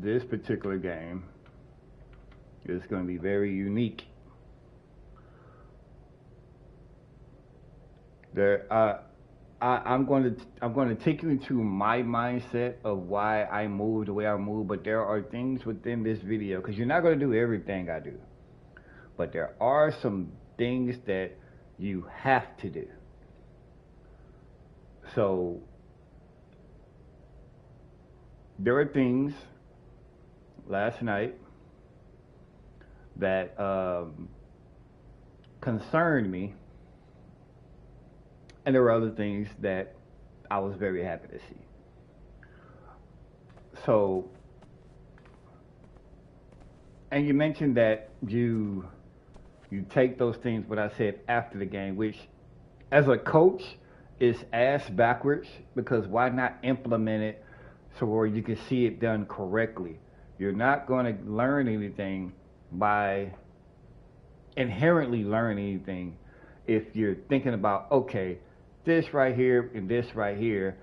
this particular game is going to be very unique. There, I'm going to take you into my mindset of why I move the way I move. But there are things within this video, because you're not going to do everything I do, but there are some things that you have to do. So there are things last night that concerned me, and there were other things that I was very happy to see. So, and you mentioned that you take those things, what I said after the game, which as a coach is ass backwards, because why not implement it so where you can see it done correctly? You're not going to learn anything by inherently learn anything if you're thinking about, okay, this right here and this right here,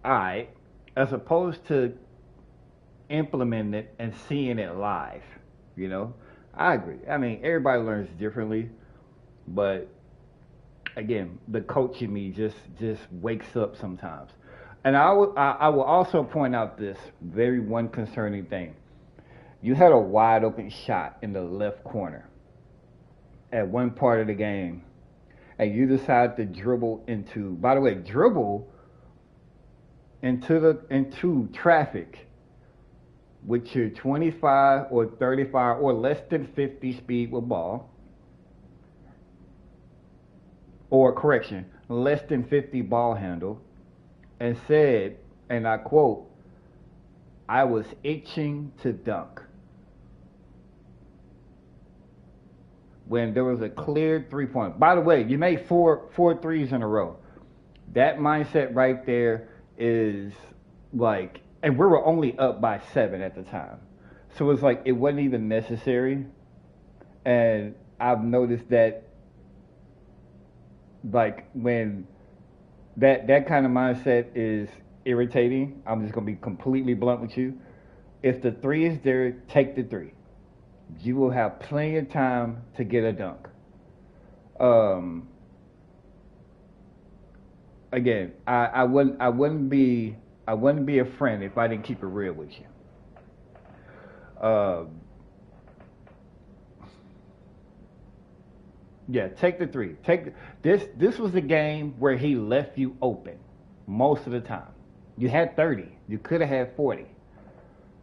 alright, as opposed to implementing it and seeing it live, you know? I agree. I mean, everybody learns differently, but again, the coach in me just wakes up sometimes. And I will also point out this very one concerning thing. You had a wide open shot in the left corner at one part of the game, and you decide to dribble into, by the way, dribble into traffic with your 25 or 35 or less than 50 speed with ball, or correction, less than 50 ball handle, and said, and I quote, "I was itching to dunk," when there was a clear 3-point. By the way, you made four threes in a row. That mindset right there is like, and we were only up by 7 at the time. So it's like, it wasn't even necessary. And I've noticed that, like, when that kind of mindset is irritating, I'm just going to be completely blunt with you. If the 3 is there, take the 3. You will have plenty of time to get a dunk. Again, I wouldn't be a friend if I didn't keep it real with you. Yeah, take the 3. This was a game where he left you open most of the time. You had 30. You could have had 40.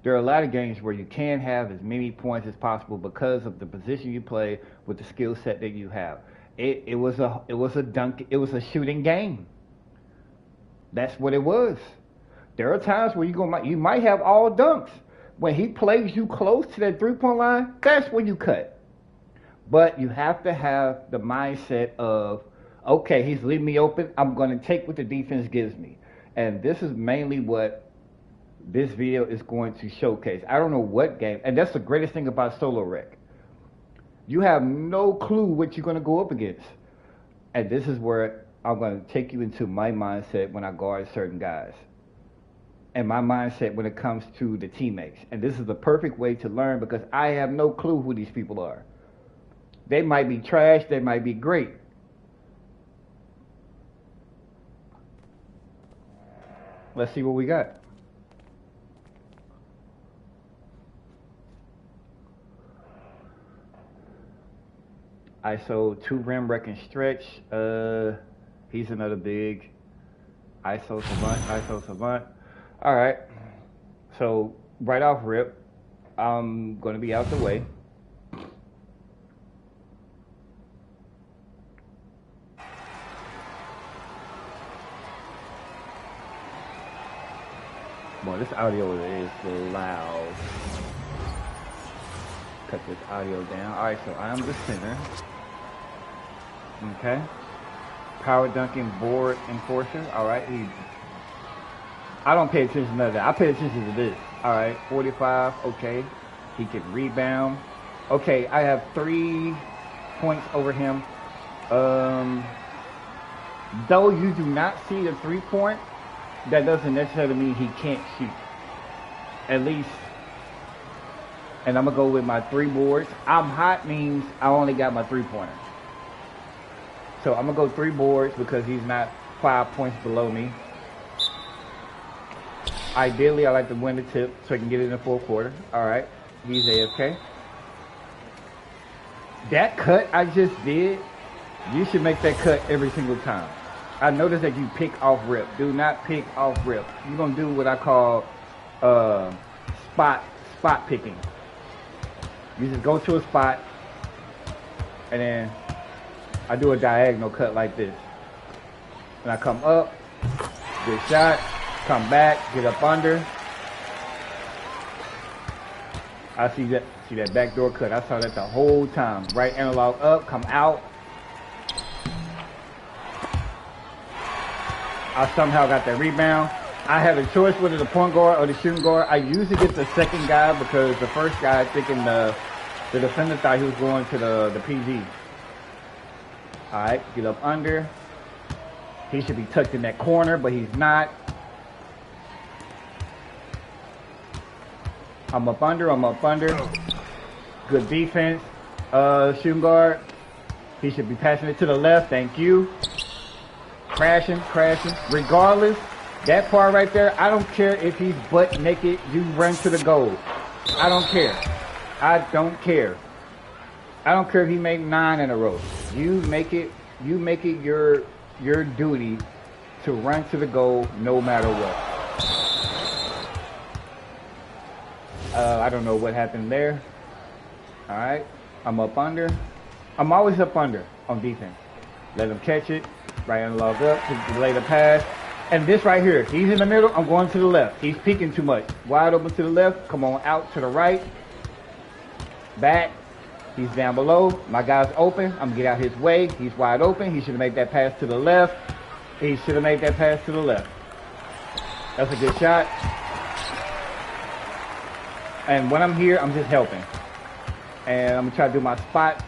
There are a lot of games where you can't have as many points as possible because of the position you play with the skill set that you have. It was a shooting game. That's what it was. There are times where you might have all dunks. When he plays you close to that 3-point line, that's when you cut. But you have to have the mindset of, okay, he's leaving me open, I'm going to take what the defense gives me. And this is mainly what this video is going to showcase. I don't know what game, and that's the greatest thing about Solo Rec. You have no clue what you're going to go up against. And this is where I'm going to take you into my mindset when I guard certain guys. And my mindset when it comes to the teammates. And this is the perfect way to learn, because I have no clue who these people are. They might be trash, they might be great. Let's see what we got. ISO 2 rim wreck and stretch. He's another big. ISO savant. All right. So right off rip, I'm going to be out the way. Boy, this audio is loud. Cut this audio down. All right, so I'm the center. Okay. Power dunking board enforcer. All right. I don't pay attention to none of that. I pay attention to this. All right. 45. Okay. He can rebound. Okay. I have 3 points over him. Though you do not see the 3-point, that doesn't necessarily mean he can't shoot. At least And I'm going to go with my 3 boards. I'm hot means I only got my 3-pointer. So I'm going to go 3 boards because he's not 5 points below me. Ideally, I like to win the tip so I can get it in the 4th quarter. All right. He's AFK. That cut I just did, you should make that cut every single time. I noticed that you pick off rip. Do not pick off rip. You're going to do what I call spot picking. You just go to a spot, and then I do a diagonal cut like this. And I come up, good shot, come back, get up under. I see that backdoor cut. I saw that the whole time. Right analog up, come out. I somehow got that rebound. I had a choice whether the point guard or the shooting guard. I usually get the second guy because the first guy, thinking the defender thought he was going to the PG. All right, get up under. He should be tucked in that corner, but he's not. I'm up under. Good defense. Shooting guard. He should be passing it to the left. Thank you. Crashing. Regardless, that part right there, I don't care if he's butt naked, you run to the goal. I don't care. I don't care if he make 9 in a row. You make it your duty to run to the goal no matter what. I don't know what happened there. All right, I'm up under. I'm always up under on defense. Let him catch it. Right analog up to delay the pass. And this right here, he's in the middle, I'm going to the left. He's peeking too much. Wide open to the left, come on out to the right. Back, he's down below. My guy's open, I'm gonna get out his way. He's wide open, he should have made that pass to the left. He should have made that pass to the left. That's a good shot. And when I'm here, I'm just helping. And I'm gonna try to do my spot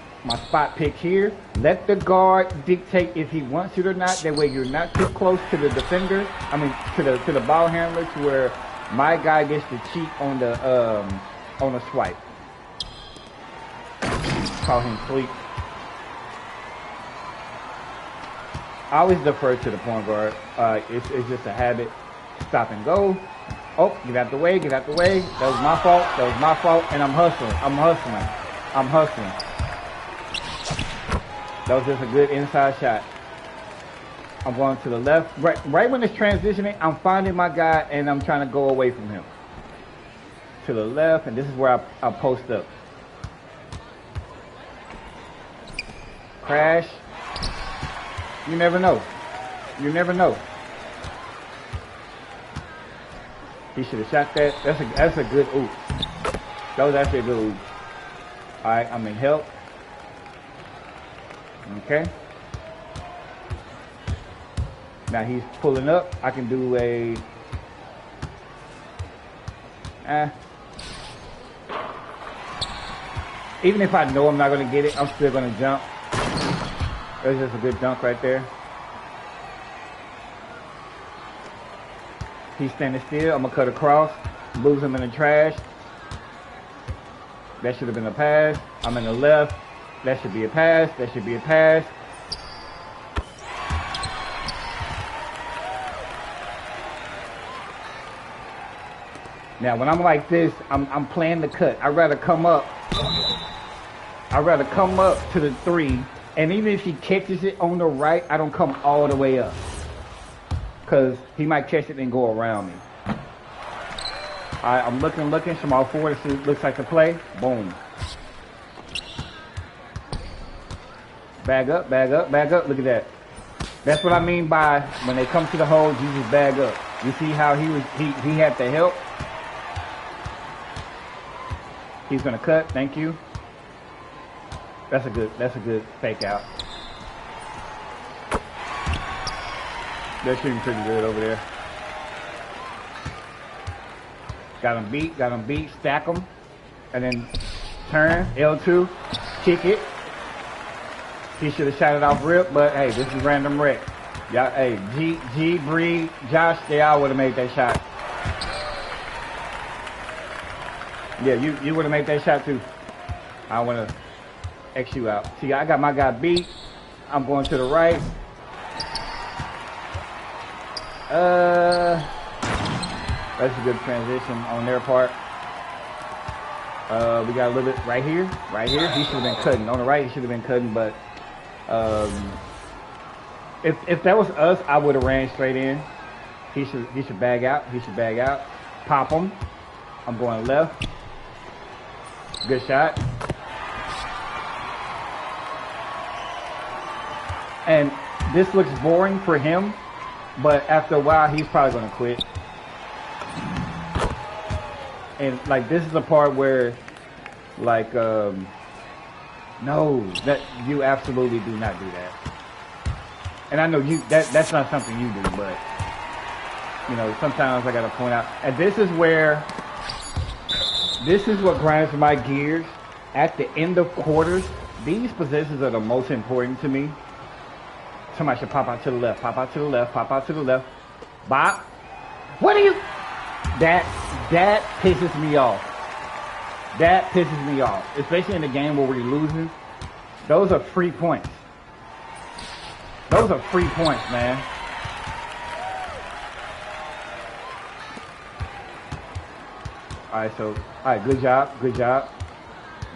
pick here. Let the guard dictate if he wants it or not. That way you're not too close to the defender. I mean to the ball handler to where my guy gets to cheat on the swipe. Call him sleep. I always defer to the point guard. It's just a habit. Stop and go. Oh, get out the way. That was my fault. And I'm hustling. That was just a good inside shot. I'm going to the left. Right when it's transitioning, I'm finding my guy and I'm trying to go away from him. To the left, and this is where I post up. Crash. You never know. He should have shot that. That's a good oop. That was actually a good oop. All right, I'm in help. Okay. Now he's pulling up. I can do a even if I know I'm not going to get it, I'm still going to jump. There's just a good dunk right there. He's standing still. I'm going to cut across. Lose him in the trash. That should have been a pass. I'm in the left. That should be a pass. Now, when I'm like this, I'm playing the cut. I'd rather come up to the 3, and even if he catches it on the right, I don't come all the way up, because he might catch it and go around me. All right, I'm looking, small forward, looks like the play. Boom. Bag up. Look at that. That's what I mean by when they come to the hole, you just bag up. You see how he had the help. He's gonna cut. Thank you. That's a good fake out. They're shooting pretty good over there. Got him beat, stack him, and then turn, L2, kick it. He should have shot it off rip, but hey, this is random wreck. Y'all, hey, G, Bree, Josh, they all would have made that shot. Yeah, you would have made that shot too. I want to X you out. See, I got my guy beat. I'm going to the right. That's a good transition on their part. We got a little bit right here. Right here. He should have been cutting. On the right, he should have been cutting, but if that was us, I would have ran straight in. He should bag out. He should bag out. Pop him. I'm going left. Good shot. And this looks boring for him, but after a while, he's probably going to quit. And like, this is the part where, like, no, that you absolutely do not do that. And I know that's not something you do, but you know, sometimes I got to point out. And this is what grinds my gears. At the end of quarters, these positions are the most important to me. Somebody should pop out to the left, pop out to the left, pop out to the left. Bop. What are you? That pisses me off. That pisses me off. Especially in a game where we're losing. Those are free points. Those are free points, man. Alright, good job, good job.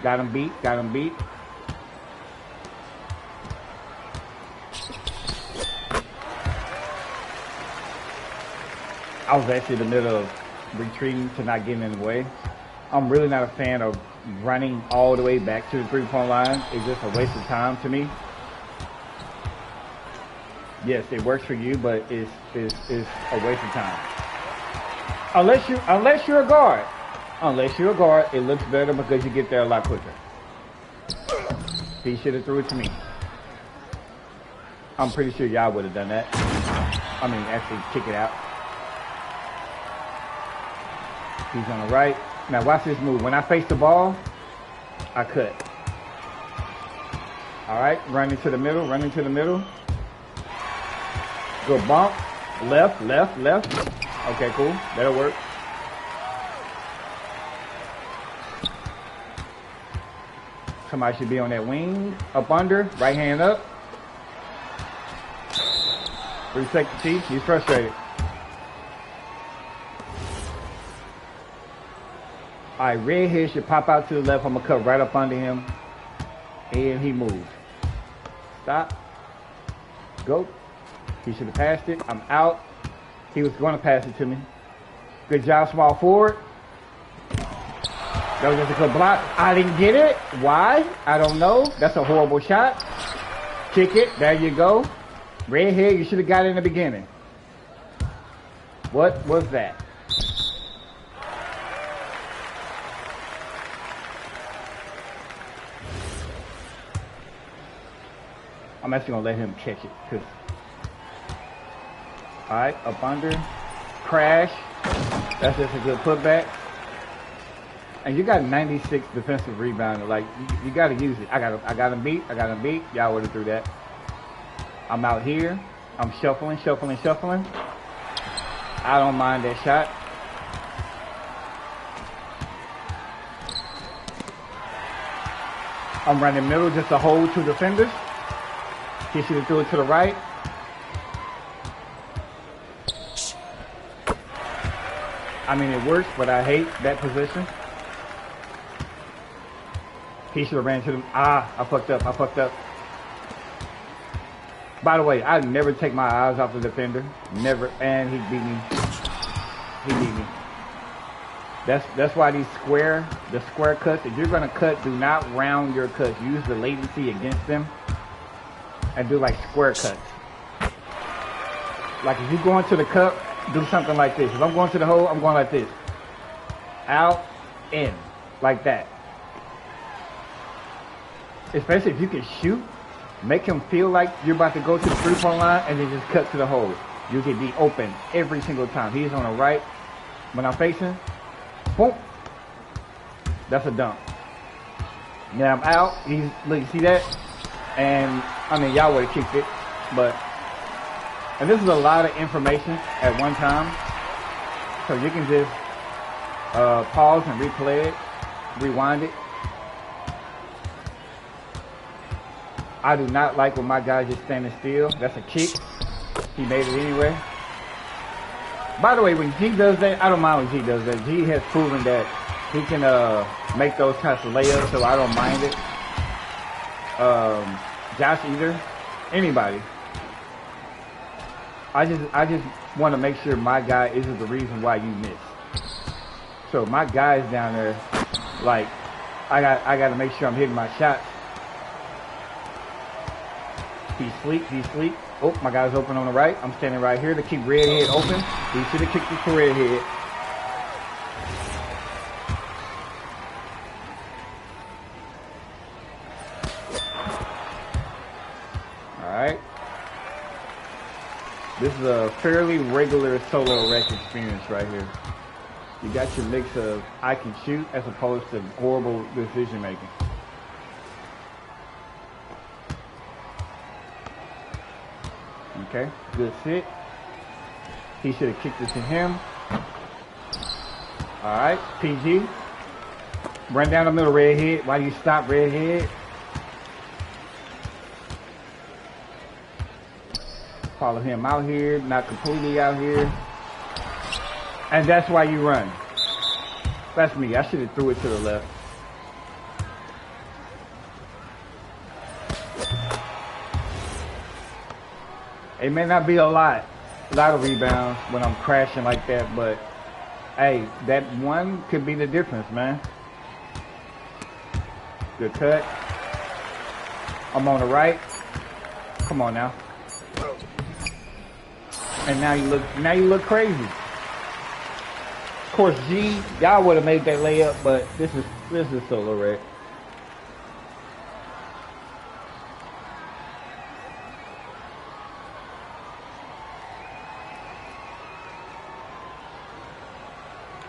Got him beat, got him beat. I was actually in the middle of retreating to not getting in the way. I'm really not a fan of running all the way back to the three-point line. It's just a waste of time to me. Yes, it works for you, but it's a waste of time. Unless you're a guard. Unless you're a guard, it looks better because you get there a lot quicker. He should have threw it to me. I'm pretty sure y'all would have done that. I mean, actually kick it out. He's on the right. Now watch this move. When I face the ball, I cut. All right, run into the middle, run into the middle. Good bump. Left, left, left. Okay, cool. That'll work. Somebody should be on that wing. Up under. Right hand up. 3 seconds each. He's frustrated. All right, red here should pop out to the left. I'm going to cut right up under him. And he moves. Stop. Go. He should have passed it. I'm out. He was going to pass it to me. Good job, small forward. That was just a good block. I didn't get it. Why? I don't know. That's a horrible shot. Kick it. There you go. Red hair, you should have got it in the beginning. What was that? I'm actually going to let him catch it. Cause... All right, up under. Crash. That's just a good putback. And you got 96 defensive rebounding. Like, you got to use it. I got him beat. I got him beat. Y'all would have threw that. I'm out here. I'm shuffling, shuffling, shuffling. I don't mind that shot. I'm running middle just to hold 2 defenders. He should have threw it to the right. I mean, it works, but I hate that position. He should have ran to them. Ah, I fucked up. I fucked up. By the way, I never take my eyes off the defender. Never. And he beat me. He beat me. That's why the square cuts, if you're going to cut, do not round your cuts. Use the latency against them and do like square cuts. Like if you go into the cup, do something like this. If I'm going to the hole, I'm going like this. Out, in. Like that. Especially if you can shoot, make him feel like you're about to go to the three-point line and then just cut to the hole. You can be open every single time. He's on the right. When I'm facing, boom. That's a dunk. Now I'm out. Look, you see that? And, I mean, y'all would have kicked it. But, and this is a lot of information at one time. So you can just pause and replay it. Rewind it. I do not like when my guy's just standing still. That's a kick. He made it anyway. By the way, when G does that, I don't mind when G does that. G has proven that he can make those types of layups, so I don't mind it. Josh either. Anybody. I just want to make sure my guy isn't the reason why you miss. So my guy's down there, like, I got to make sure I'm hitting my shots. He's sleep. Oh, my guy's open on the right. I'm standing right here to keep Redhead open. He should have kicked it to Redhead. Alright. This is a fairly regular solo rec experience right here. You got your mix of I can shoot as opposed to horrible decision making. Okay, good sit. He should have kicked it to him. Alright, PG. Run down the middle, Redhead. Why do you stop, Redhead? Follow him out here, not completely out here. And that's why you run. That's me. I should have threw it to the left. It may not be a lot of rebounds when I'm crashing like that, but hey, that one could be the difference, man. Good cut. I'm on the right. Come on now. And now you look crazy. Of course, G, y'all would have made that layup, but this is solo rec.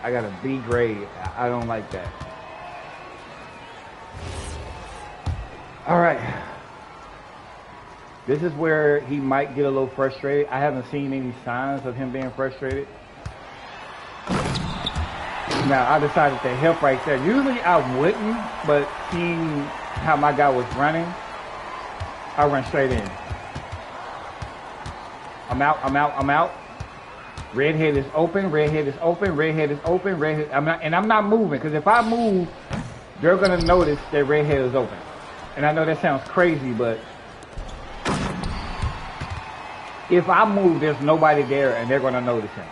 I got a B grade. I don't like that. All right. This is where he might get a little frustrated. I haven't seen any signs of him being frustrated. Now, I decided to help right there. Usually I wouldn't, but seeing how my guy was running, I run straight in. I'm out. Redhead is open, Redhead is open. I'm not moving, because if I move, they're going to notice that Redhead is open. And I know that sounds crazy, but if I move, there's nobody there, and they're going to notice him.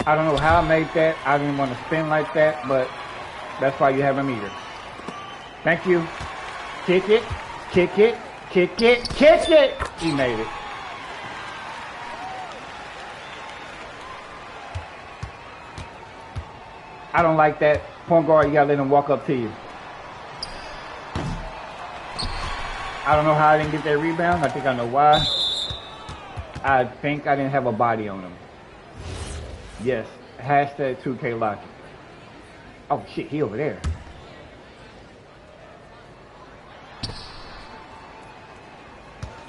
I don't know how I made that. I didn't want to spin like that, but that's why you have a meter. Thank you. Kick it. He made it. I don't like that. Point guard, you gotta let him walk up to you. I don't know how I didn't get that rebound. I think I know why. I think I didn't have a body on him. Yes. Hashtag 2K Logic. Oh shit, he over there.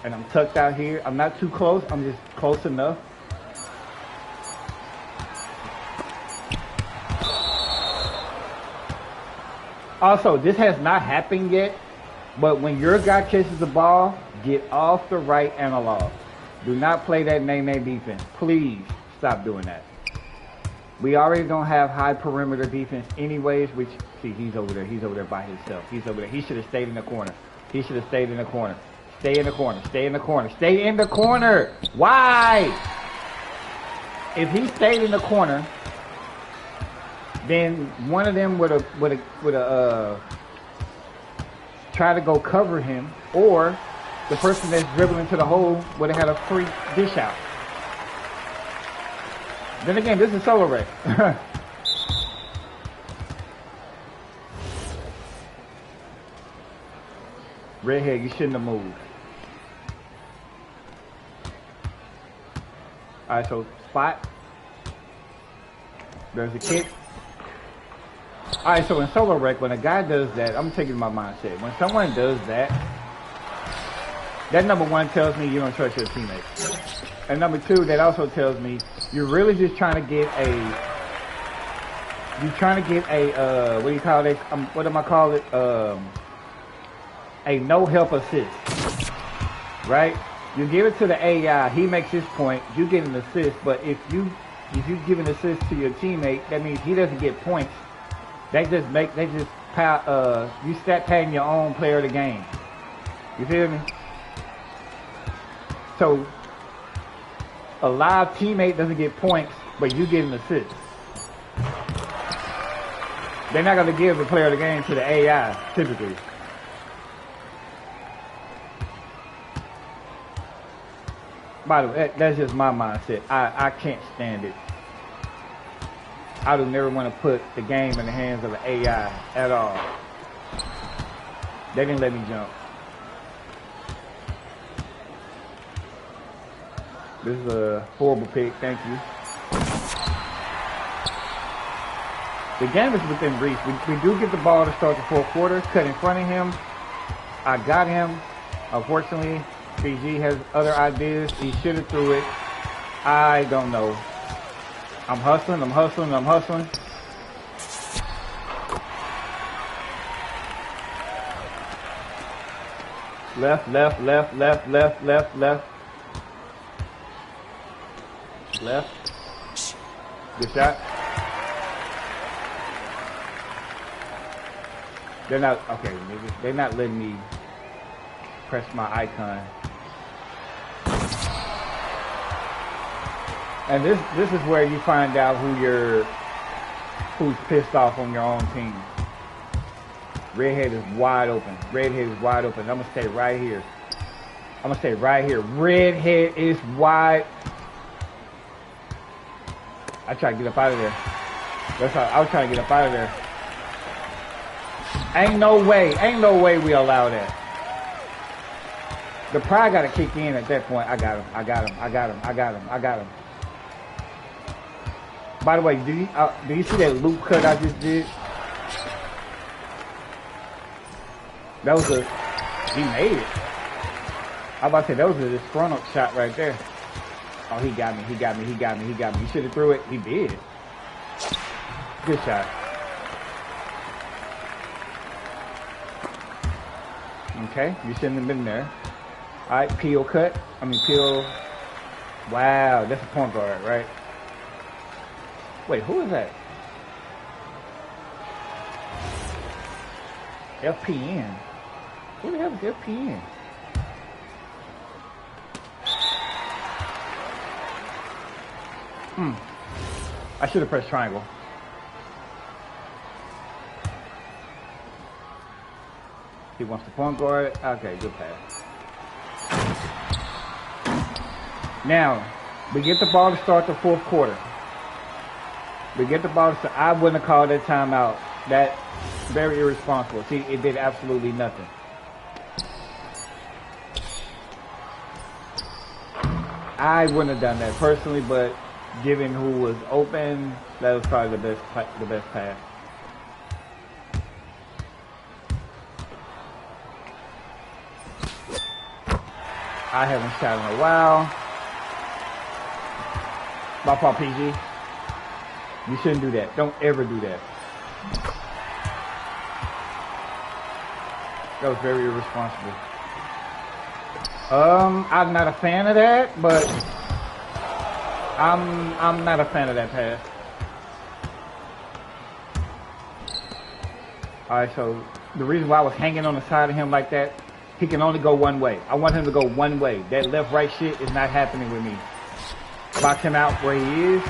And I'm tucked out here. I'm not too close. I'm just close enough. Also, this has not happened yet, but when your guy catches the ball, get off the right analog. Do not play that nay-nay defense. Please stop doing that. We already don't have high perimeter defense anyways, which, see, he's over there. He's over there by himself. He's over there. He should have stayed in the corner. He should have stayed in the corner. Stay in the corner. Stay in the corner. Stay in the corner. Why? If he stayed in the corner, then one of them would have tried to go cover him, or the person that's dribbling to the hole would have had a free dish out. Then again, this is solo rec. Redhead, you shouldn't have moved. Alright, so spot. There's a kick. Alright, so in solo rec, when a guy does that, I'm taking my mindset. When someone does that, that number one tells me you don't trust your teammates. And number two, that also tells me You're really just trying to get a. You're trying to get a. What do you call it? What am I call it? A no help assist, right? You give it to the AI. He makes his point. You get an assist, but if you give an assist to your teammate, that means he doesn't get points. You stat padding your own player of the game. You feel me? So a live teammate doesn't get points, but you get an assist. They're not going to give the player of the game to the AI, typically. By the way, that's just my mindset. I can't stand it. I would never want to put the game in the hands of an AI at all. They didn't let me jump. This is a horrible pick, thank you. The game is within reach. We do get the ball to start the fourth quarter, cut in front of him. I got him. Unfortunately, PG has other ideas. He should have threw it. I don't know. I'm hustling. Left. Good shot. They're not, okay, they're not letting me press my icon. And this is where you find out who's pissed off on your own team. Redhead is wide open. I'm gonna stay right here. Redhead is wide. I try to get up out of there. That's how I was trying to get up out of there. Ain't no way we allow that. The pride gotta kick in at that point. I got him. By the way, do you see that loop cut I just did? That was he made it. I was about to say, that was a disgruntled shot right there. Oh, he got me. He should have threw it. He did. Good shot. Okay, you shouldn't have been there. All right, peel. Wow, that's a point guard, right? Wait, who is that? FPN. Who the hell is FPN? I should have pressed triangle. He wants the point guard. Okay, good pass. Now, we get the ball to start the fourth quarter. I wouldn't have called that timeout. That's very irresponsible. See, it did absolutely nothing. I wouldn't have done that personally, but given who was open, that was probably the best pass. I haven't shot in a while. My fault, PG. You shouldn't do that. Don't ever do that. That was very irresponsible. I'm not a fan of that, but I'm not a fan of that pass. Alright, so the reason why I was hanging on the side of him like that, he can only go one way. I want him to go one way. That left-right shit is not happening with me. Box him out where he is.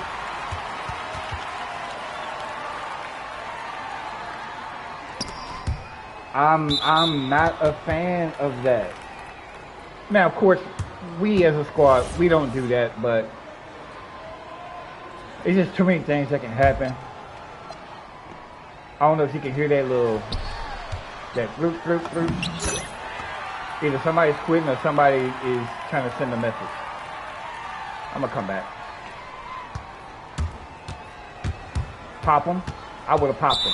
I'm not a fan of that. Now, of course, we as a squad, we don't do that, but it's just too many things that can happen. I don't know if you can hear that root. Either somebody's quitting or somebody is trying to send a message. I'm gonna come back. Pop him. I would have popped him.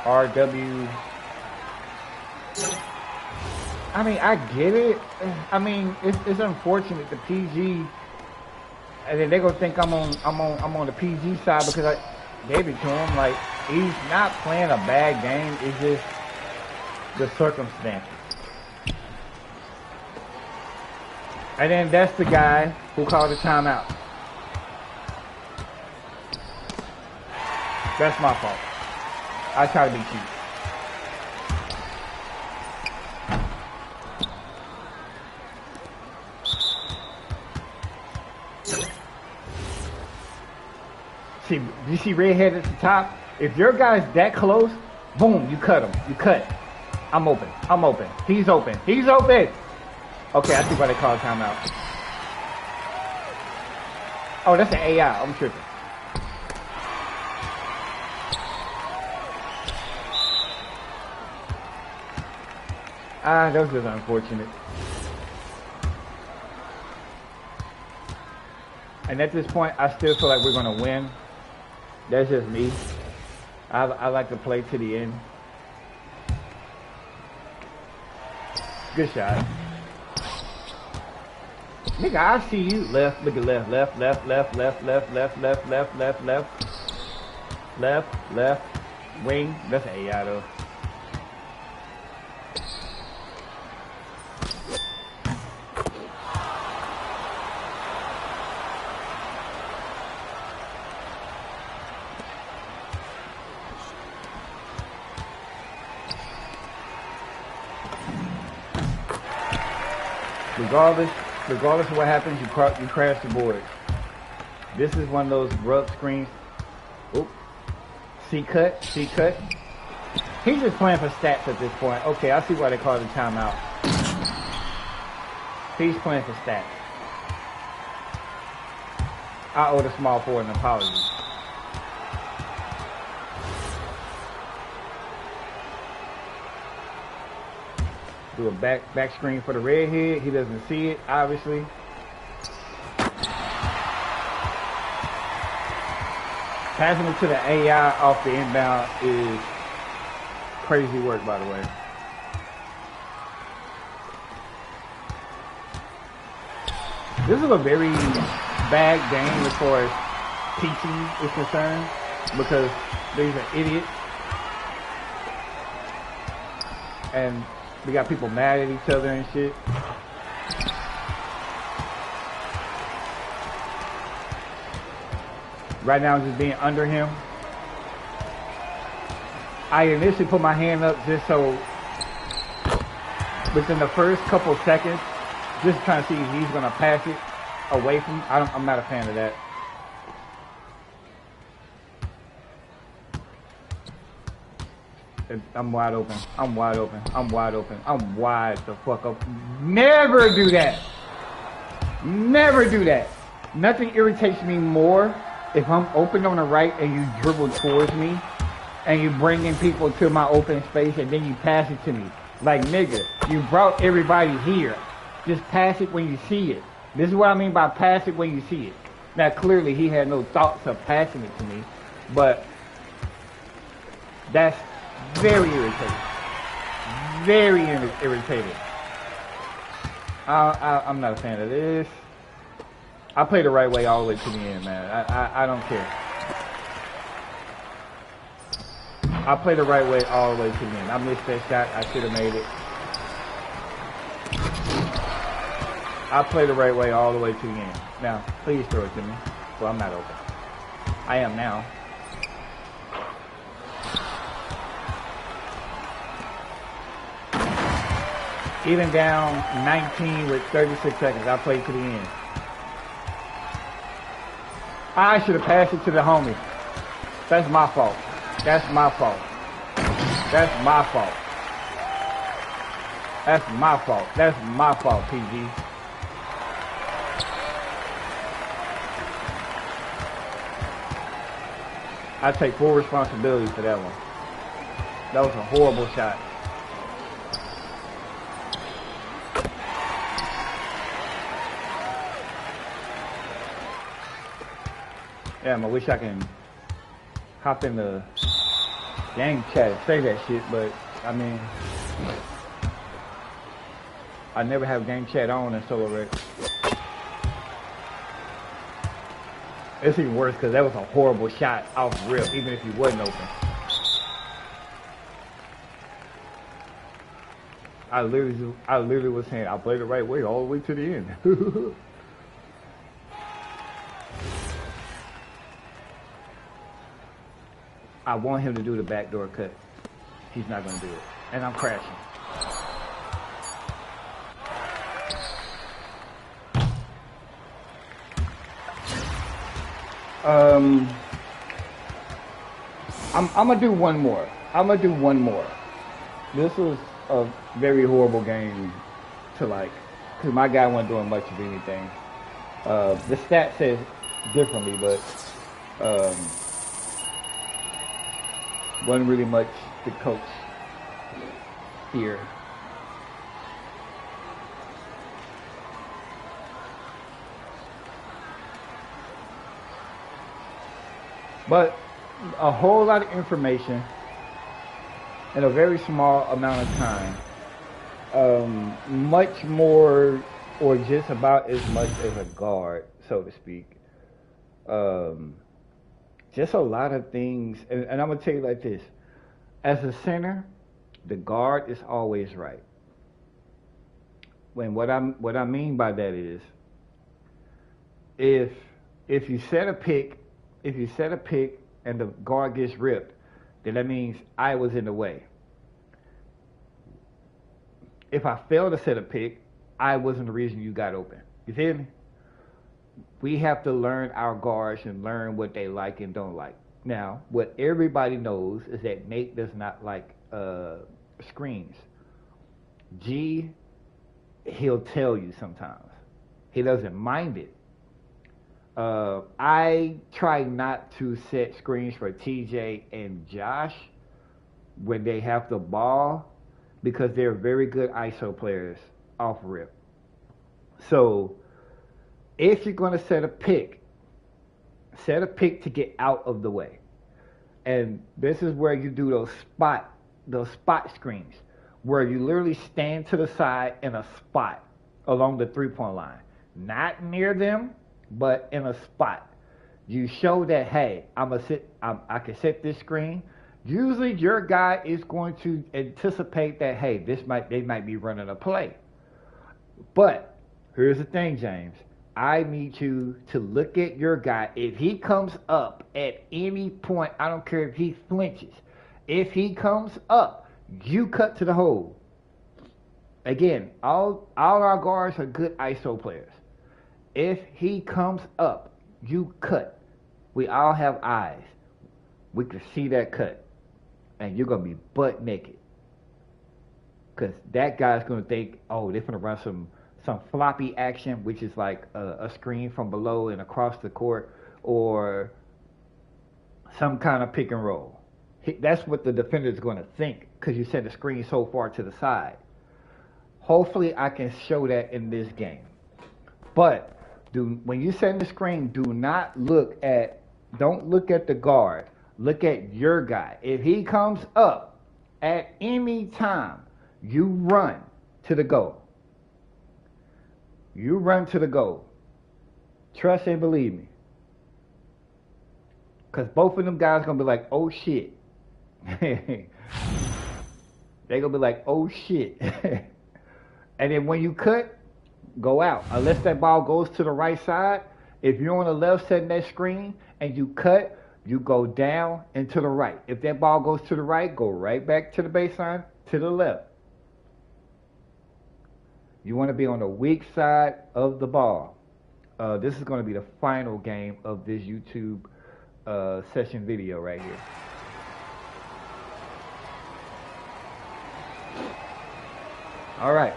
RW. I mean, I get it. I mean, it's unfortunate. The PG And then they gonna think I'm on the PG side because I gave it to him. Like, he's not playing a bad game. It's just the circumstances. And then that's the guy who called the timeout. That's my fault. I try to be cute. See, you see redhead at the top? If your guy's that close, boom, you cut him. You cut. I'm open. I'm open. He's open. He's open. Okay, I see why they call timeout. Oh, that's an AI. I'm tripping. Ah, that was just unfortunate. And at this point, I still feel like we're going to win. That's just me. I like to play to the end. Good shot. Nigga, I see you. Left, look at left, left, left, left, left, left, left, left, left, left, left. Left, left, wing. That's an AI though. Regardless of what happens, you crash the board. This is one of those rub screens. Oop. C-cut. He's just playing for stats at this point. Okay, I see why they call the timeout. He's playing for stats. I owe the small forward an apology. Do a back screen for the redhead. He doesn't see it, obviously. Passing it to the AI off the inbound is crazy work, by the way. This is a very bad game as far as teaching is concerned because these are idiots. And we got people mad at each other and shit. Right now I'm just being under him. I initially put my hand up just so within the first couple seconds, just trying to see if he's gonna pass it away from me. I'm not a fan of that. I'm wide open. I'm wide open. I'm wide open. I'm wide the fuck open. Never do that. Never do that. Nothing irritates me more if I'm open on the right and you dribble towards me and you bring in people to my open space and then you pass it to me. Like, nigga, you brought everybody here. Just pass it when you see it. This is what I mean by pass it when you see it. Now, clearly he had no thoughts of passing it to me, but that's very irritating. Very irritating. I'm not a fan of this. I play the right way all the way to the end, man. I don't care. I play the right way all the way to the end. I missed that shot. I should have made it. I play the right way all the way to the end. Now, please throw it to me. Well, I'm not open. I am now. Even down 19 with 36 seconds, I played to the end. I should have passed it to the homie. That's my fault. That's my fault. That's my fault. That's my fault. That's my fault, PG. I take full responsibility for that one. That was a horrible shot. Yeah, I wish I can hop in the gang chat and say that shit, but I mean, I never have game chat on in Solo Red. It's even worse because that was a horrible shot off rip, even if he wasn't open. I literally was saying I played the right way all the way to the end. I want him to do the backdoor cut. He's not going to do it. And I'm crashing. I'm going to do one more. This was a very horrible game to like, because my guy wasn't doing much of anything. The stat says differently, but wasn't really much to coach here. But a whole lot of information in a very small amount of time. Much more, or just about as much as a guard, so to speak. Just a lot of things, and I'm gonna tell you like this: as a center, the guard is always right. What I mean by that is, if you set a pick, and the guard gets ripped, then that means I was in the way. If I fail to set a pick, I wasn't the reason you got open. You feel me? We have to learn our guards and learn what they like and don't like. Now, what everybody knows is that Nate does not like screens. G, he'll tell you sometimes. He doesn't mind it. I try not to set screens for TJ and Josh when they have the ball because they're very good ISO players off rip. So if you're going to set a pick to get out of the way. And this is where you do those spot screens where you literally stand to the side in a spot along the three-point line. Not near them, but in a spot. You show that, hey, I can set this screen. Usually your guy is going to anticipate that, hey, they might be running a play. But here's the thing, James. I need you to look at your guy. If he comes up at any point, I don't care if he flinches. If he comes up, you cut to the hole. Again, all our guards are good ISO players. If he comes up, you cut. We all have eyes. We can see that cut. And you're going to be butt naked. Because that guy's going to think, oh, they're going to run some floppy action, which is like a screen from below and across the court, or some kind of pick and roll. That's what the defender is going to think because you set the screen so far to the side. Hopefully I can show that in this game. But when you set the screen, don't look at the guard. Look at your guy. If he comes up at any time, you run to the goal. You run to the goal. Trust and believe me. Because both of them guys are going to be like, oh shit. They're going to be like, oh shit. And then when you cut, go out. Unless that ball goes to the right side, if you're on the left setting that screen and you cut, you go down and to the right. If that ball goes to the right, go right back to the baseline, to the left. You want to be on the weak side of the ball. This is going to be the final game of this YouTube session video right here. All right.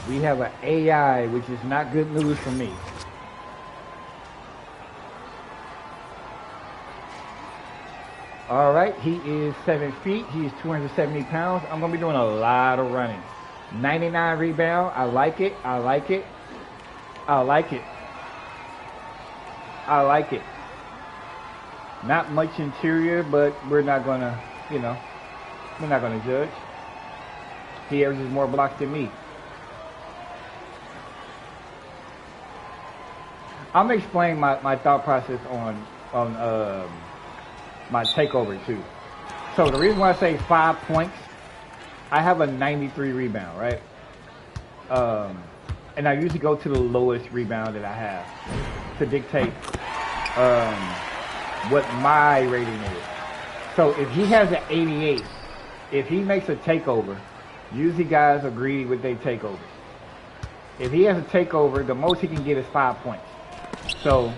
We have an AI, which is not good news for me. All right, he is 7 feet. He is 270 pounds. I'm going to be doing a lot of running. 99 rebound. I like it. I like it. I like it. I like it. Not much interior, but we're not going to, we're not going to judge. He averages more blocks than me. I'm gonna explain my thought process on my takeover too. So the reason why I say 5 points, I have a 93 rebound, right? And I usually go to the lowest rebound that I have to dictate what my rating is. So if he has an 88, if he makes a takeover, usually guys are greedy with their takeovers. If he has a takeover, the most he can get is 5 points. So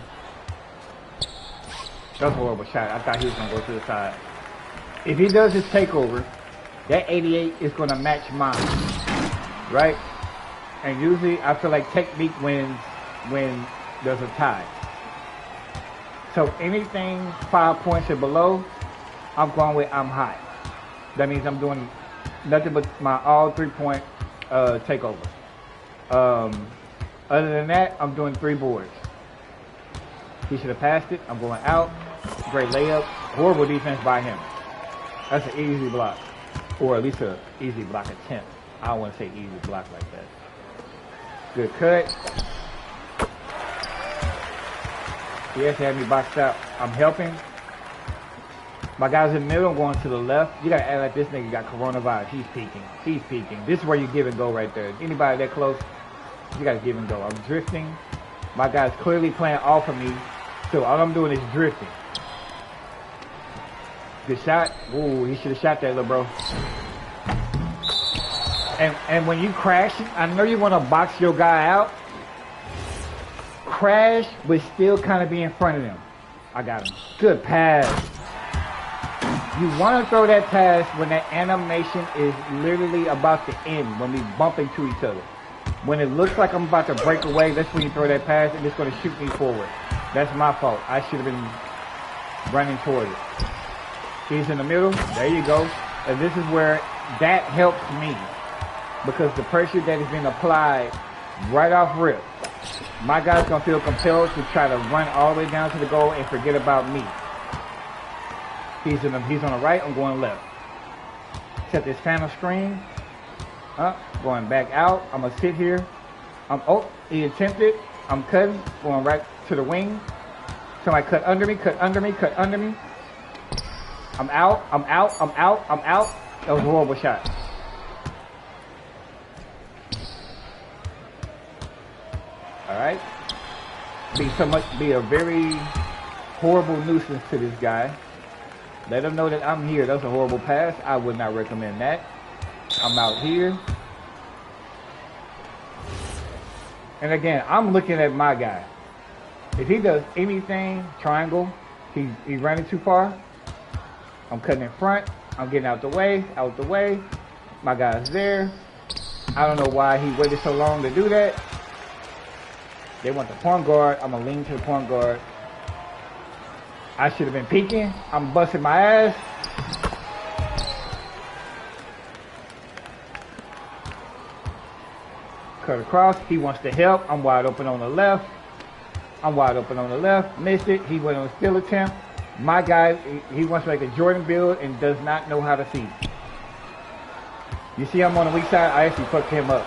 that's a horrible shot. I thought he was gonna go to the side. If he does his takeover, that 88 is gonna match mine, right? And usually I feel like technique wins when there's a tie. So anything 5 points or below, I'm going with I'm hot. That means I'm doing nothing but my all 3-point takeover. Other than that, I'm doing 3 boards. He should have passed it. I'm going out. Great layup. Horrible defense by him. That's an easy block. Or at least an easy block attempt. I don't want to say easy block like that. Good cut. He has to have me boxed out. I'm helping. My guy's in the middle. I'm going to the left. You got to act like this nigga got coronavirus. He's peeking. He's peeking. This is where you give and go right there. Anybody that close, you got to give and go. I'm drifting. My guy's clearly playing off of me. So all I'm doing is drifting. Good shot. Ooh, he should have shot that, little bro. And when you crash, I know you want to box your guy out. Crash, but still kind of be in front of them. I got him. Good pass. You want to throw that pass when that animation is literally about to end, when we bump into each other. When it looks like I'm about to break away, that's when you throw that pass and it's going to shoot me forward. That's my fault. I should have been running toward it. He's in the middle. There you go. And this is where that helps me. Because the pressure that is being applied right off rip, my guy's going to feel compelled to try to run all the way down to the goal and forget about me. He's on the right. I'm going left. Set this phantom screen. Going back out. I'm going to sit here. Oh, he attempted. I'm cutting. Going right to the wing. Somebody cut under me, cut under me, cut under me. I'm out. I'm out. I'm out. I'm out. That was a horrible shot. All right. Be a very horrible nuisance to this guy. Let him know that I'm here. That's a horrible pass. I would not recommend that. I'm out here. And again, I'm looking at my guy. If he does anything, triangle, he's running too far. I'm cutting in front. I'm getting out the way. My guy's there. I don't know why he waited so long to do that. They want the point guard. I'm going to lean to the point guard. I should have been peeking. I'm busting my ass. Cut across. He wants to help. I'm wide open on the left. Missed it. He went on a steal attempt. My guy, he wants to make a Jordan build and does not know how to see. You see I'm on the weak side? I actually fucked him up.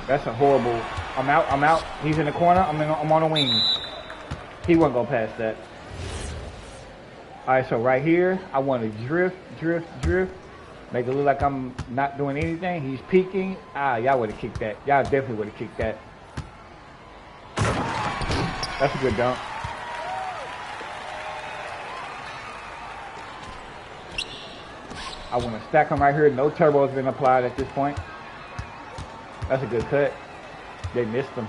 That's a horrible. I'm out. He's in the corner. I'm on the wing. He wasn't going to pass that. All right, so right here, I want to drift. Make it look like I'm not doing anything. He's peeking. Y'all would have kicked that. Y'all definitely would have kicked that. That's a good dunk. I want to stack him right here. No turbo has been applied at this point. That's a good cut. They missed him.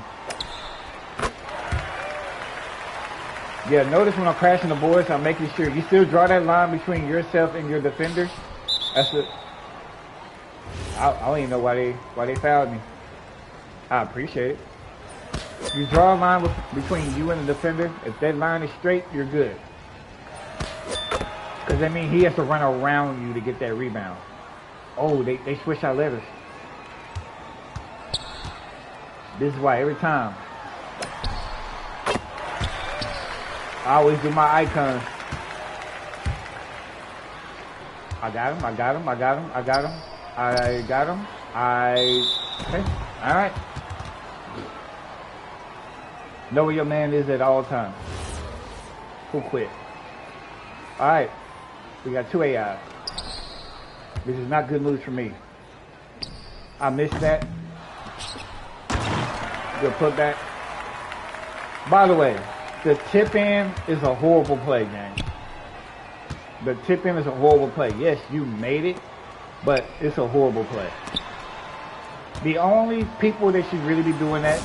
Yeah, notice when I'm crashing the boards, I'm making sure you still draw that line between yourself and your defenders. That's it. I don't even know why they fouled me. I appreciate it. You draw a line between you and the defender. If that line is straight, you're good. Because that means he has to run around you to get that rebound. Oh, they switch our letters. This is why every time I always do my icons. I got him. Okay. All right. Know where your man is at all times. Who quit? All right. We got 2 AI. This is not good news for me. I missed that. Good putback. By the way, the tip in is a horrible play, gang. The tip in is a horrible play. Yes, you made it, but it's a horrible play. The only people that should really be doing that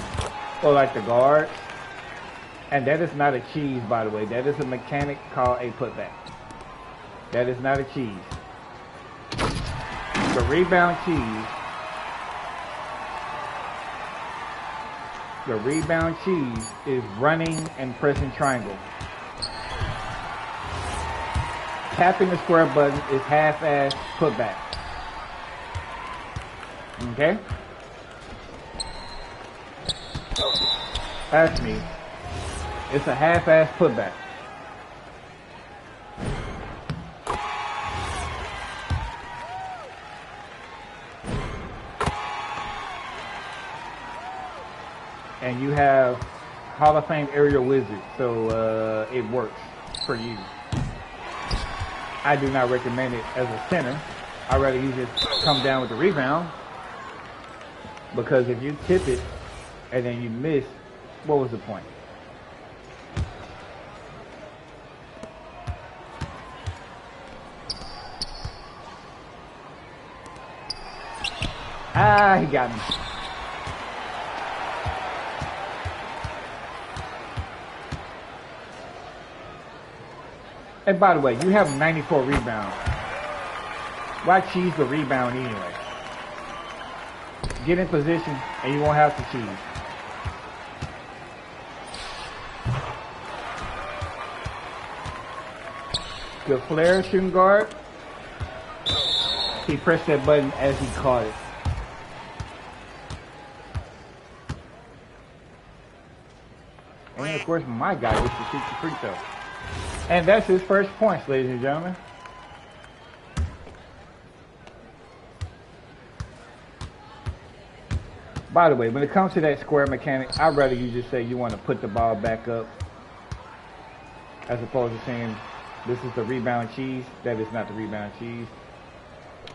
are like the guards. And that is not a cheese, by the way. That is a mechanic called a putback. That is not a cheese. The rebound cheese. The rebound cheese is running and pressing triangle. Tapping the square button is half-ass putback. Okay? Ask me. It's a half-ass putback. And you have Hall of Fame aerial wizard, so it works for you. I do not recommend it as a center. I'd rather you just come down with the rebound, because if you tip it and then you miss, what was the point? Ah, he got me. And by the way, you have 94 rebounds. Why cheese the rebound anyway? Get in position and you won't have to cheese. Good flare, shooting guard. He pressed that button as he caught it. And of course, my guy gets to shoot the free throw. And that's his first points, ladies and gentlemen. By the way, when it comes to that square mechanic, I'd rather you just say you want to put the ball back up, as opposed to saying this is the rebound cheese. That is not the rebound cheese.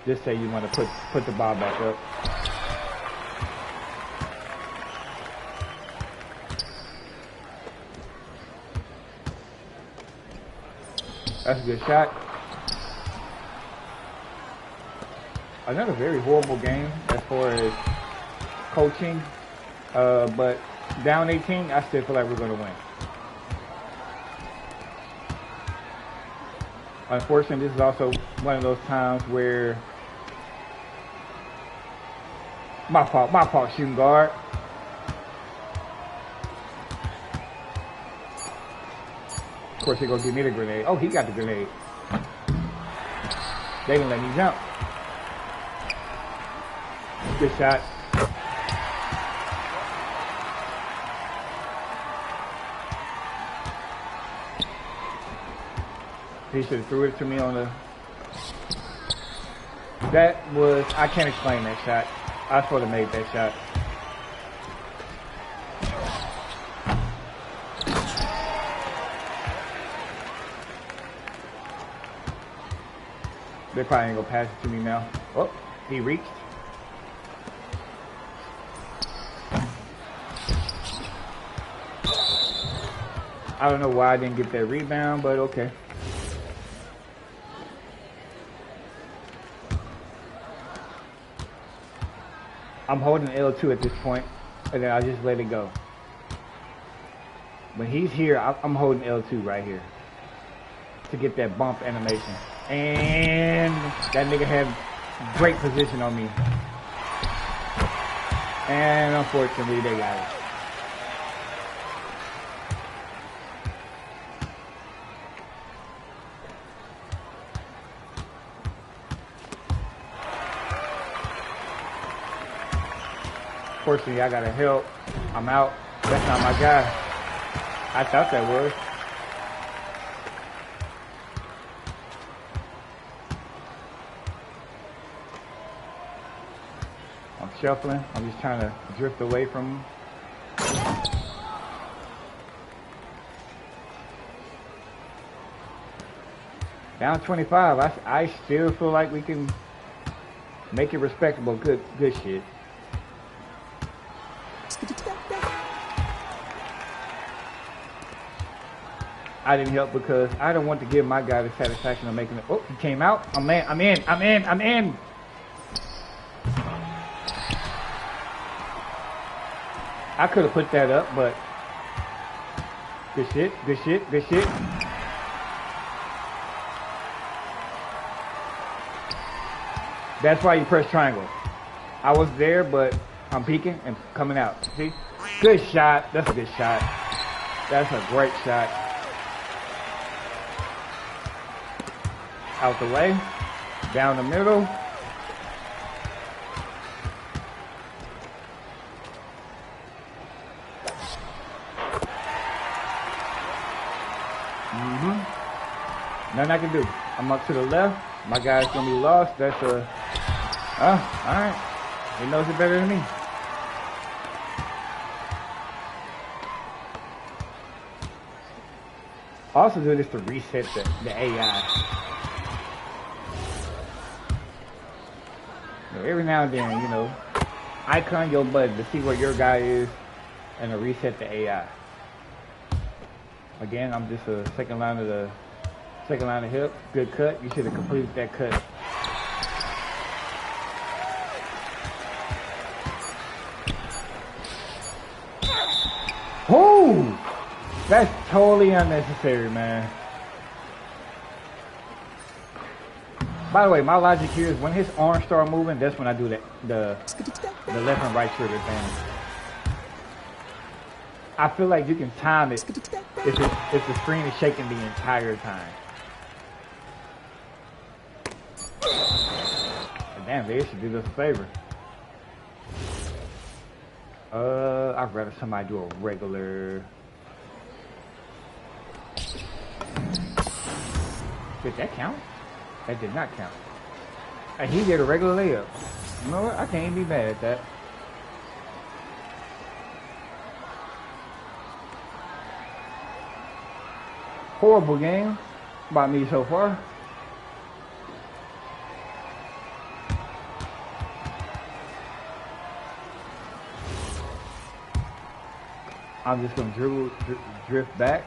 Just say you want to put the ball back up. That's a good shot. Another very horrible game as far as coaching, but down 18, I still feel like we're going to win. Unfortunately, this is also one of those times where my fault, shooting guard. Of course, they're going to give me the grenade. Oh, he got the grenade. They didn't let me jump. Good shot. He should have threw it to me on the... That was... I can't explain that shot. I sort of made that shot. They probably ain't gonna pass it to me now. Oh, he reached. I don't know why I didn't get that rebound, but okay. I'm holding L2 at this point, and then I just let it go. When he's here, I'm holding L2 right here to get that bump animation. And that nigga had great position on me. And unfortunately, they got it. Unfortunately, I gotta help. I'm out. That's not my guy. I thought that was. I'm shuffling. I'm just trying to drift away from him. Down 25. I still feel like we can make it respectable. Good shit. I didn't help because I don't want to give my guy the satisfaction of making it. Oh, he came out. I'm in. I could have put that up, but good shit. That's why you press triangle. I was there, but I'm peeking and coming out. See? Good shot. That's a good shot. That's a great shot. Out the way. Down the middle. Nothing I can do. I'm up to the left. My guy's gonna be lost. That's a... alright. He knows it better than me. Also do this to reset the AI. Every now and then, you know, icon your button to see where your guy is and to reset the AI. Again, I'm just a second line of hip. Good cut. You should have completed that cut. Oh! That's totally unnecessary, man. By the way, my logic here is when his arms start moving, that's when I do the left and right trigger thing. I feel like you can time it if the screen is shaking the entire time. But damn, they should do us a favor. I'd rather somebody do a regular. Did that count? That did not count. Hey, he did a regular layup. You know what? I can't be mad at that. Horrible game by me so far. I'm just gonna drift back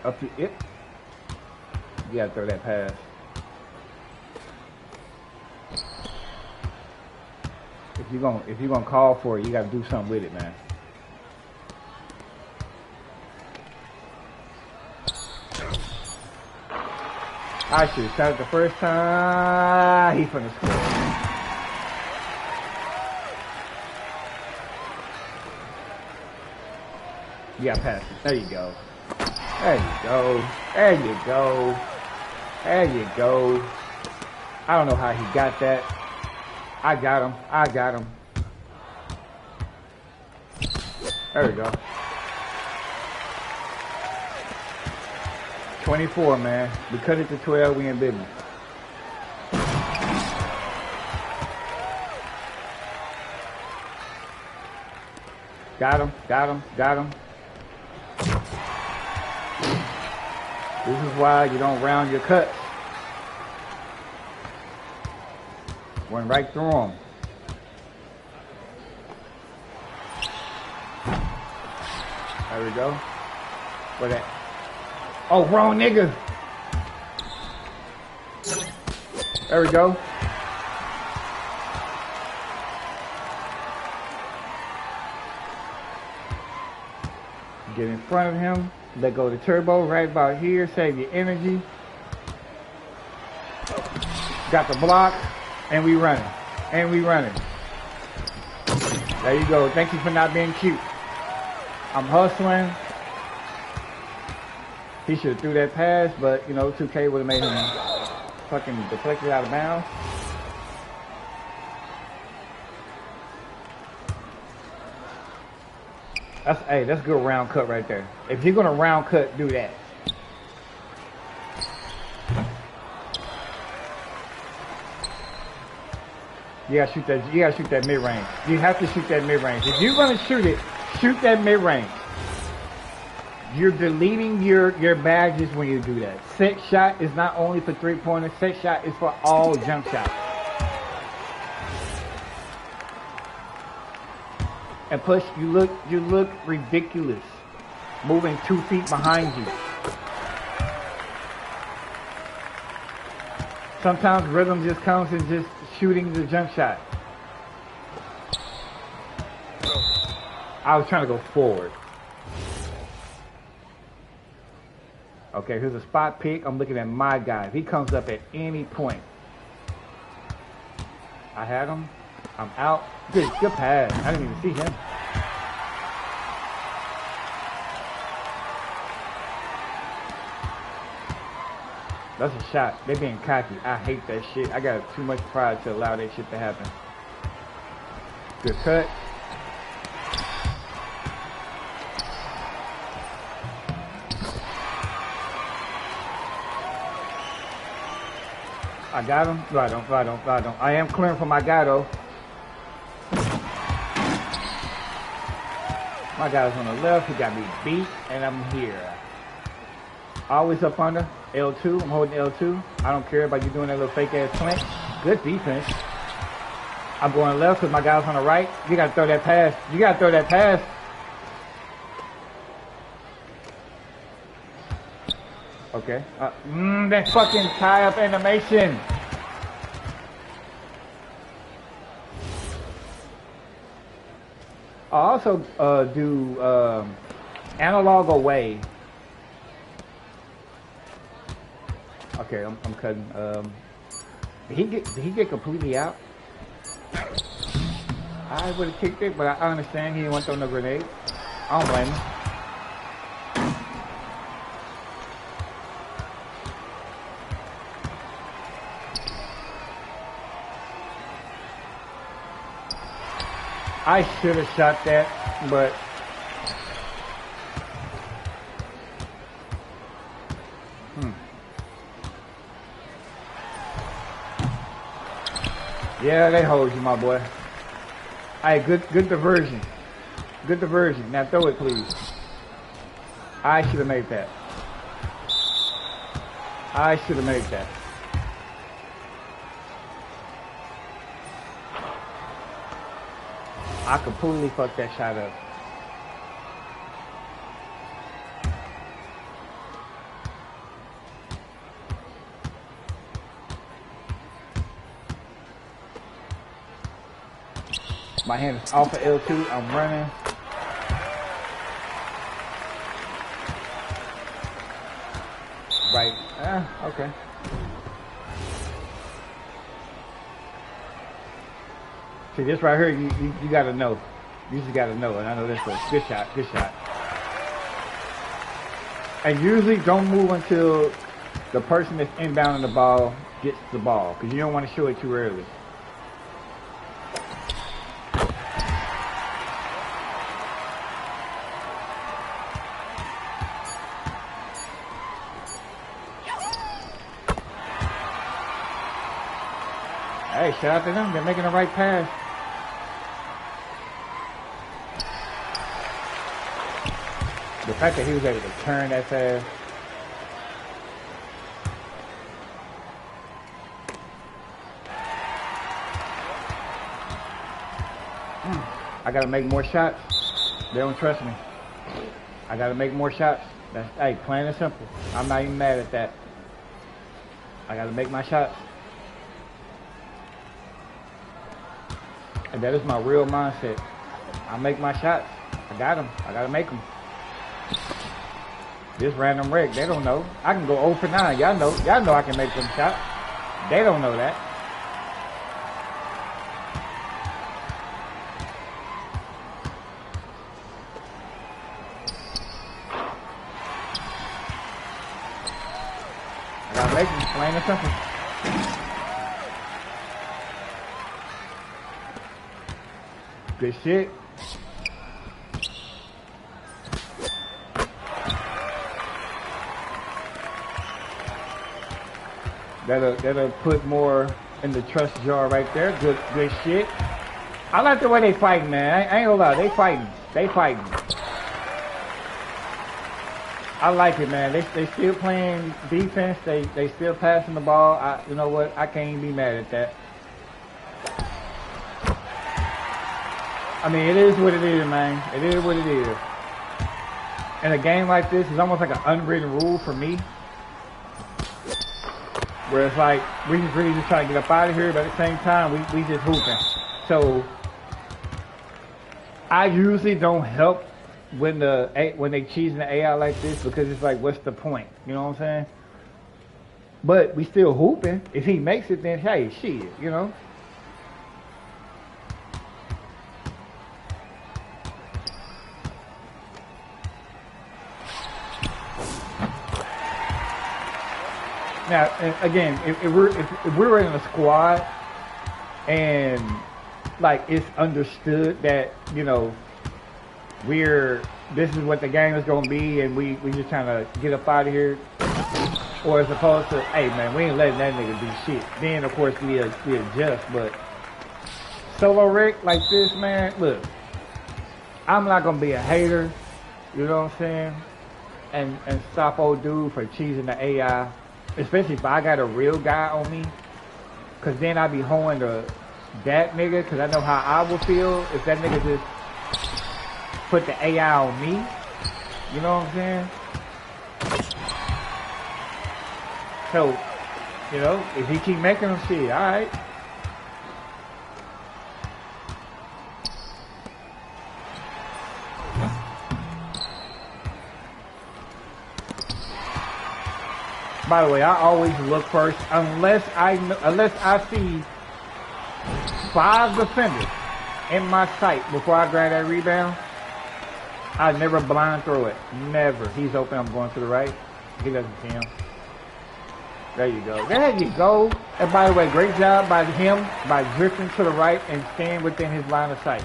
up to it. You gotta throw that pass. If you're gonna call for it, you gotta do something with it, man. I should have started the first time. He's finna score. You gotta pass it. There you go. There you go. There you go. There you go. I don't know how he got that. I got him. I got him. There we go. 24, man. We cut it to 12. We in business. Got him. Got him. Got him. This is why you don't round your cuts. Went right through him. There we go. Where that? Oh, wrong nigga. There we go. Get in front of him. Let go of the turbo right about here. Save your energy. Got the block. And we running. And we running. There you go. Thank you for not being cute. I'm hustling. He should have threw that pass, but, you know, 2K would have made him fucking deflected out of bounds. That's a good round cut right there. If you're going to round cut, do that. You gotta shoot that. You gotta shoot that mid range. You have to shoot that mid range. If you're gonna shoot it, shoot that mid range. You're deleting your badges when you do that. Set shot is not only for 3-pointers. Set shot is for all jump shots. And plus, you look ridiculous, moving 2 feet behind you. Sometimes rhythm just comes in just shooting the jump shot. I was trying to go forward. Okay, here's a spot pick. I'm looking at my guy. If he comes up at any point, I had him. I'm out. Good pass. I didn't even see him. That's a shot. They being cocky. I hate that shit. I got too much pride to allow that shit to happen. Good cut. I got him. No, I don't. I am clearing for my guy though. My guy's on the left. He got me beat, and I'm here. Always up under. L2. I'm holding L2. I don't care about you doing that little fake ass clinch. Good defense. I'm going left because my guy's on the right. You got to throw that pass. You got to throw that pass. Okay. That fucking tie-up animation. I also do analog away. Okay, I'm cutting. Did he get completely out? I would have kicked it, but I understand he didn't want to throw no grenade. I don't blame him. I should have shot that, but yeah, they hold you, my boy. Hey, good diversion. Good diversion. Now throw it, please. I should have made that. I should have made that. I completely fucked that shot up. My hand is off of L2. I'm running. Right. Okay. See, this right here, you gotta know. You just gotta know, and I know this was good shot, good shot. And usually don't move until the person that's inbounding the ball gets the ball, because you don't want to show it too early. Hey, shout out to them, they're making the right pass. The fact that he was able to turn that fast. I gotta make more shots. They don't trust me. I gotta make more shots. That's, hey, plain and simple. I'm not even mad at that. I gotta make my shots. And that is my real mindset. I make my shots. I got them. I gotta make them. This random wreck, they don't know. I can go 0 for 9. Y'all know I can make them shots. They don't know that. I gotta make them, plain and simple. Good shit. That'll put more in the trust jar right there. Good shit. I like the way they fighting, man. I ain't gonna lie, they fighting. They fighting. I like it, man. They still playing defense. They still passing the ball. You know what? I can't even be mad at that. I mean, it is what it is, man. It is what it is. And a game like this is almost like an unwritten rule for me, where it's like we just really just trying to get up out of here, but at the same time we just hooping. So I usually don't help when they cheesing the AI like this, because it's like, what's the point? You know what I'm saying? But we still hooping. If he makes it, then hey, shit, you know. Now, again, if we're in a squad and like it's understood that, you know, this is what the game is gonna be, and we just trying to get up out of here, or as opposed to, hey man, we ain't letting that nigga do shit. Then of course we adjust. But solo wreck like this, man, look, I'm not gonna be a hater, you know what I'm saying, and stop old dude for cheesing the AI, especially if I got a real guy on me, cause then I be hoeing that nigga, cause I know how I would feel if that nigga just put the AI on me. You know what I'm saying? So, you know, if he keep making them shit, alright. By the way, I always look first, unless I see 5 defenders in my sight before I grab that rebound. I never blind throw it. Never. He's open, I'm going to the right. He doesn't see him. There you go. There you go. And by the way, great job by him by drifting to the right and staying within his line of sight.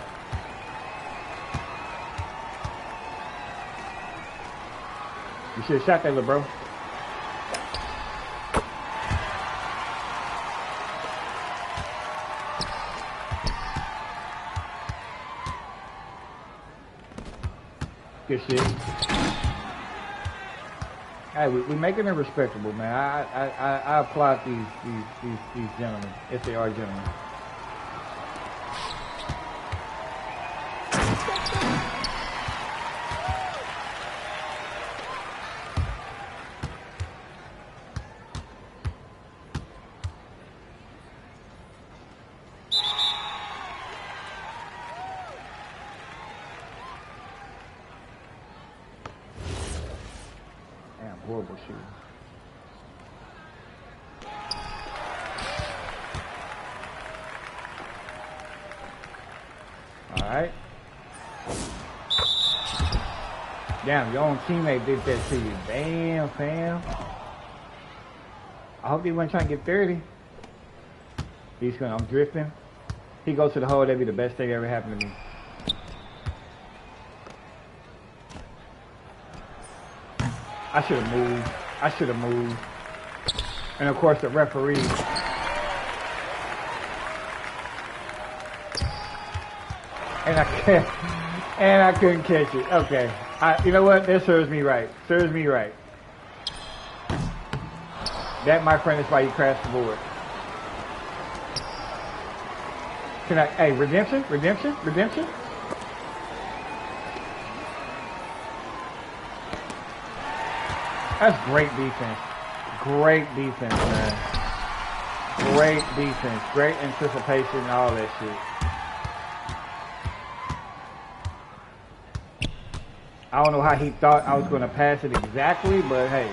You should have shot that little bro. Good shit. Hey, we making it respectable, man. I applaud these gentlemen, if they are gentlemen. Horrible shooting. All right. Damn, your own teammate did that to you. Damn, fam. I hope he wasn't trying to get 30. I'm drifting. He goes to the hole, that'd be the best thing that ever happened to me. I should have moved. And of course the referee. And I couldn't catch it. Okay. You know what? That serves me right. Serves me right. That, my friend, is why you crashed the board. Hey, redemption? Redemption? Redemption? That's great defense. Great defense, man. Great defense. Great anticipation and all that shit. I don't know how he thought I was going to pass it exactly, but hey.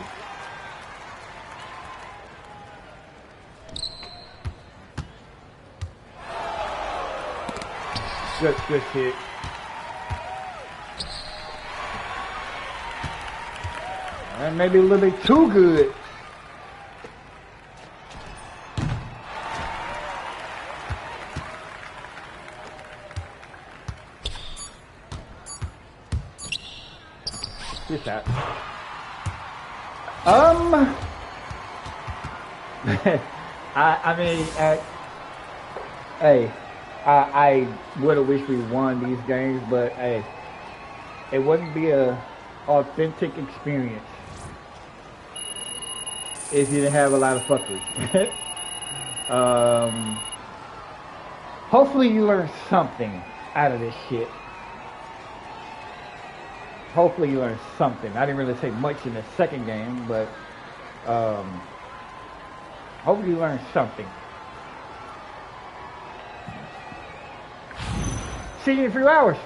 Good shit. And maybe a little bit too good. Good shot. I mean, hey, I would have wished we won these games, but hey, it wouldn't be a authentic experience if you didn't have a lot of fuckery. Hopefully you learn something out of this shit. Hopefully you learn something. I didn't really say much in the second game, but hopefully you learn something. See you in a few hours.